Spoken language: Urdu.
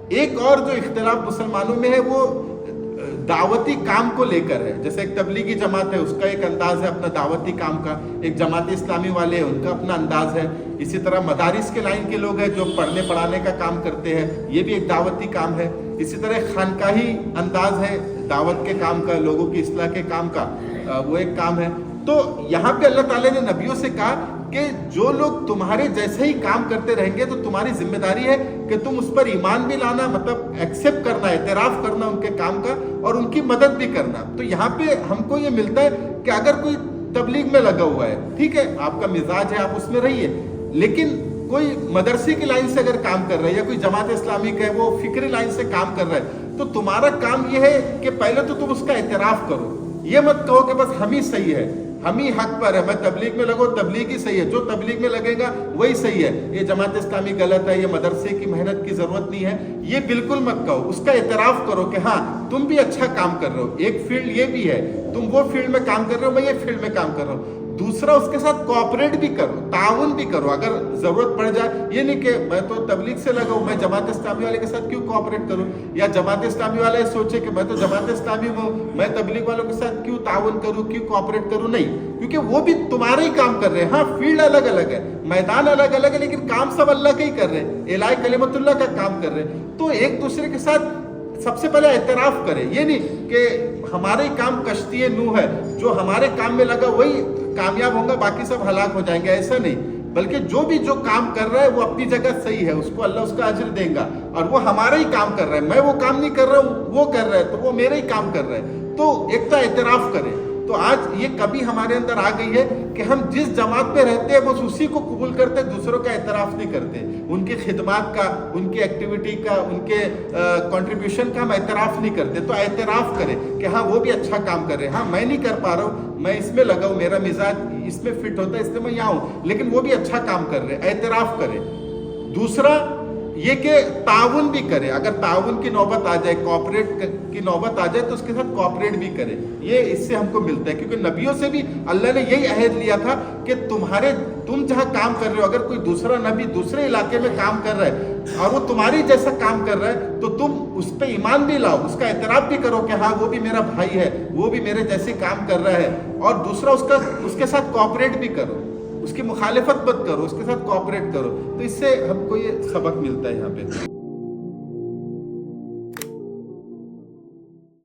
ایک اور جو اختلاف مسلمانوں میں ہے وہ دعوتی کام کو لے کر ہے. جیسے ایک تبلیغی جماعت ہے، اس کا ایک انداز ہے اپنا دعوتی کام کا، ایک جماعت اسلامی والے ہیں ان کا اپنا انداز ہے. اسی طرح مدارس کے لائن کے لوگ ہیں جو پڑھنے پڑھانے کا کام کرتے ہیں، یہ بھی ایک دعوتی کام ہے. اسی طرح خانقاہی انداز ہے دعوت کے کام کا، لوگوں کی اصلاح کے کام کا، وہ ایک کام ہے. تو یہاں پہ اللہ تعالیٰ نے نبیوں سے کہا کہ جو لوگ تمہارے جیسے ہی کام کرتے رہیں گے تو تمہاری ذمہ داری ہے کہ تم اس پر ایمان بھی لانا، مطلب ایکسیپٹ کرنا، اعتراف کرنا ان کے کام کا اور ان کی مدد بھی کرنا. تو یہاں پہ ہم کو یہ ملتا ہے کہ اگر کوئی تبلیغ میں لگا ہوا ہے، ٹھیک ہے، آپ کا مزاج ہے، آپ اس میں رہیے، لیکن کوئی مدرسے کی لائن سے اگر کام کر رہا ہے یا کوئی جماعت اسلامی کا ہے وہ فکری لائن سے کام کر رہا ہے، تو تمہارا کام یہ ہے کہ پہلے تو تم اس کا اعتراف کرو. یہ مت کہو کہ بس ہم ہی صحیح ہے، ہم ہی حق پر ہے، میں تبلیغ میں لگو، تبلیغ ہی صحیح ہے، جو تبلیغ میں لگے گا وہی صحیح ہے، یہ جماعت اسلامی غلط ہے، یہ مدرسے کی محنت کی ضرورت نہیں ہے. یہ بالکل مت کہو. اس کا اعتراف کرو کہ ہاں تم بھی اچھا کام کر رہے ہو. ایک فیلڈ یہ بھی ہے، تم وہ فیلڈ میں کام کر رہے ہو، میں یہ فیلڈ میں کام کر رہا ہوں. دوسرا اس کے ساتھ کوآپریٹ بھی کرو، تعاون بھی کرو. اگر ضرورت پڑ جائے، یہ نہیں کہ میں تو تبلیغ سے لگا ہوں، میں جماعت اسلامی والے کے ساتھ کیوں کوآپریٹ کروں، یا جماعت اسلامی والے سوچے کہ میں تو جماعت اسلامی میں ہوں، میں تبلیغ والوں کے ساتھ کیوں تعاون کروں، کیوں کوآپریٹ کروں. نہیں، کیونکہ وہ بھی تمہارا ہی کام کر رہے ہیں. ہاں فیلڈ الگ الگ ہے، میدان الگ الگ ہے، لیکن کام سب اللہ کا ہی کر رہے ہیں، اعلاء کلمت اللہ کا کام کر رہے ہیں. تو ایک دوسرے کے ساتھ سب سے پہلے اعتراف کرے. یہ نہیں کہ ہمارے کام کشتی نوح ہے، جو ہمارے کام میں لگا وہی کامیاب ہوں گا، باقی سب ہلاک ہو جائیں گے. ایسا نہیں، بلکہ جو کام کر رہا ہے وہ اپنی جگہ صحیح ہے، اس کو اللہ اس کا اجر دے گا، اور وہ ہمارا ہی کام کر رہا ہے. میں وہ کام نہیں کر رہا ہوں، وہ کر رہا ہے، تو وہ میرا ہی کام کر رہا ہے. تو ایک تو اعتراف کرے. تو آج یہ کبھی ہمارے اندر آ گئی ہے کہ ہم جس جماعت میں رہتے ہیں بس اسی کو قبول کرتے، دوسروں کا اعتراف نہیں کرتے. ان کی خدمات کا، ان کی ایکٹیویٹی کا، ان کے کنٹریبیوشن کا ہم اعتراف نہیں کرتے. تو اعتراف کرے کہ ہاں وہ بھی اچھا کام کر رہے ہیں، ہاں میں نہیں کر پا رہا ہوں، میں اس میں لگا ہوں، میرا مزاج اس میں فٹ ہوتا ہے، اس لیے میں یہاں ہوں، لیکن وہ بھی اچھا کام کر رہے ہیں. اعتراف کرے. دوسرا یہ کہ تعاون بھی کرے. اگر تعاون کی نوبت آ جائے، کوآپریٹ کی نوبت آ جائے، تو اس کے ساتھ کوآپریٹ بھی کرے. یہ اس سے ہم کو ملتا ہے، کیونکہ نبیوں سے بھی اللہ نے یہی عہد لیا تھا کہ تم جہاں کام کر رہے ہو، اگر کوئی دوسرا نبی دوسرے علاقے میں کام کر رہا ہے اور وہ تمہاری جیسا کام کر رہا ہے، تو تم اس پہ ایمان بھی لاؤ، اس کا اعتراف بھی کرو کہ ہاں وہ بھی میرا بھائی ہے، وہ بھی میرے جیسے کام کر رہا ہے. اور دوسرا اس کے ساتھ کوآپریٹ بھی کرو، اس کی مخالفت مت کرو، اس کے ساتھ کوآپریٹ کرو. تو اس سے ہم کو یہ سبق ملتا ہے یہاں پہ.